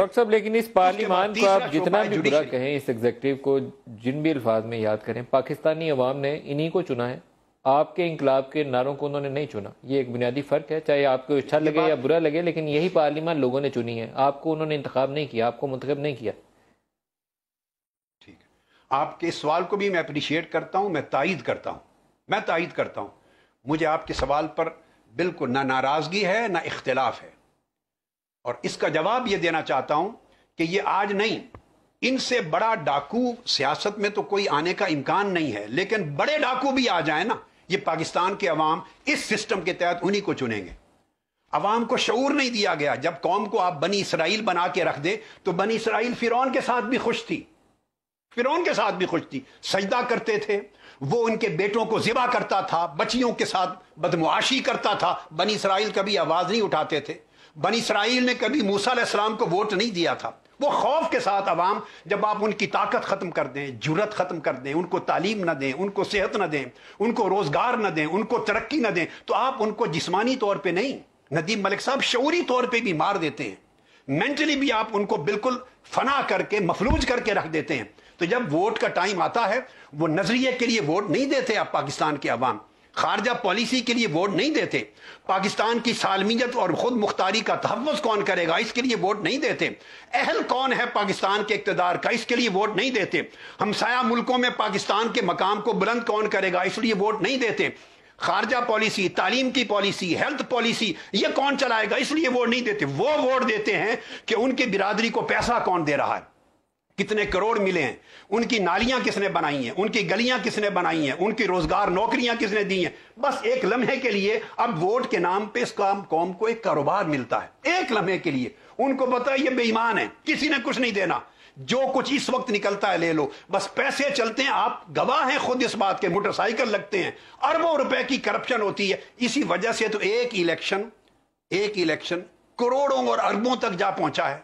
Doctor صاحب لیکن اس پارلیمان کو آپ جتنا بھی برا کہیں، اس ایگزیکٹو کو جن بھی الفاظ میں یاد کریں، پاکستانی عوام نے انہی کو چنا ہے، آپ کے انقلاب کے نعروں کو انہوں نے نہیں چنا. یہ ایک بنیادی فرق ہے، چاہے آپ کو اچھا لگے یا برا لگے، لیکن یہی پارلیمان لوگوں نے چنی ہے. آپ کو انہوں نے انتخاب نہیں کیا، آپ کو منتخب نہیں کیا. ٹھیک ہے، آپ کے سوال کو بھی میں اپریشیٹ کرتا ہوں، میں تائید کرتا ہوں. مجھے آپ کے سوال پر بالکل نہ ناراضگی ہے نہ اختلاف ہے، اور اس کا جواب یہ دینا چاہتا ہوں کہ یہ آج نہیں، ان سے بڑا ڈاکو سیاست میں تو کوئی آنے کا امکان نہیں ہے، لیکن بڑے ڈاکو بھی آ جائیں نا، یہ پاکستان کے عوام اس سسٹم کے تحت انہی کو چنیں گے. عوام کو شعور نہیں دیا گیا. جب قوم کو آپ بنی اسرائیل بنا کے رکھ دیں تو بنی اسرائیل فرعون کے ساتھ بھی خوش تھی، سجدہ کرتے تھے، وہ ان کے بیٹوں کو ذبح کرتا تھا، بچیوں کے ساتھ بدمعاشی کرتا تھا. بنی اسرائیل کبھی آواز نہیں اٹھاتے تھے. بنی اسرائیل نے کبھی موسیٰ علیہ السلام کو ووٹ نہیں دیا تھا. وہ خوف کے ساتھ عوام، جب آپ ان کی طاقت ختم کر دیں، جرت ختم کر دیں، ان کو تعلیم نہ دیں، ان کو صحت نہ دیں، ان کو روزگار نہ دیں، ان کو ترقی نہ دیں، تو آپ ان کو جسمانی طور پہ نہیں، ندیم ملک صاحب، شعوری طور پہ بھی مار دیتے ہیں. مینٹلی بھی آپ ان کو بالکل فنا کر کے مفلوج کر کے رکھ دیتے ہیں. تو جب ووٹ کا ٹائم آتا ہے، وہ نظریے کے لیے ووٹ نہیں دیتے. آپ پاکستان کے عوام خارجہ پالیسی کے لیے ووٹ نہیں دیتے. پاکستان کی سالمیت اور خود مختاری کا تحفظ کون کرے گا، اس کے لیے ووٹ نہیں دیتے. اہل کون ہے پاکستان کے اقتدار کا، اس کے لیے ووٹ نہیں دیتے. ہمسایہ ملکوں میں پاکستان کے مقام کو بلند کون کرے گا، اس لیے ووٹ نہیں دیتے. خارجہ پالیسی، تعلیم کی پالیسی، ہیلتھ پالیسی، یہ کون چلائے گا، اس لیے ووٹ نہیں دیتے. وہ ووٹ دیتے ہیں کہ ان کی برادری کو پیسہ کون دے رہا ہے، کتنے کروڑ ملے ہیں، ان کی نالیاں کس نے بنائی ہیں، ان کی گلیاں کس نے بنائی ہیں، ان کی روزگار نوکریاں کس نے دی ہیں. بس ایک لمحے کے لیے اب ووٹ کے نام پہ اس قوم کو ایک کاروبار ملتا ہے. ایک لمحے کے لیے ان کو پتا ہے یہ بے ایمان ہے، کسی نے کچھ نہیں دینا، جو کچھ اس وقت نکلتا ہے لے لو، بس پیسے چلتے ہیں. آپ گواہ ہیں خود اس بات کے، موٹر سائیکل لگتے ہیں، اربوں روپے کی کرپشن ہوتی ہے. اسی وجہ سے تو ایک الیکشن کروڑوں اور اربوں تک جا پہنچا ہے.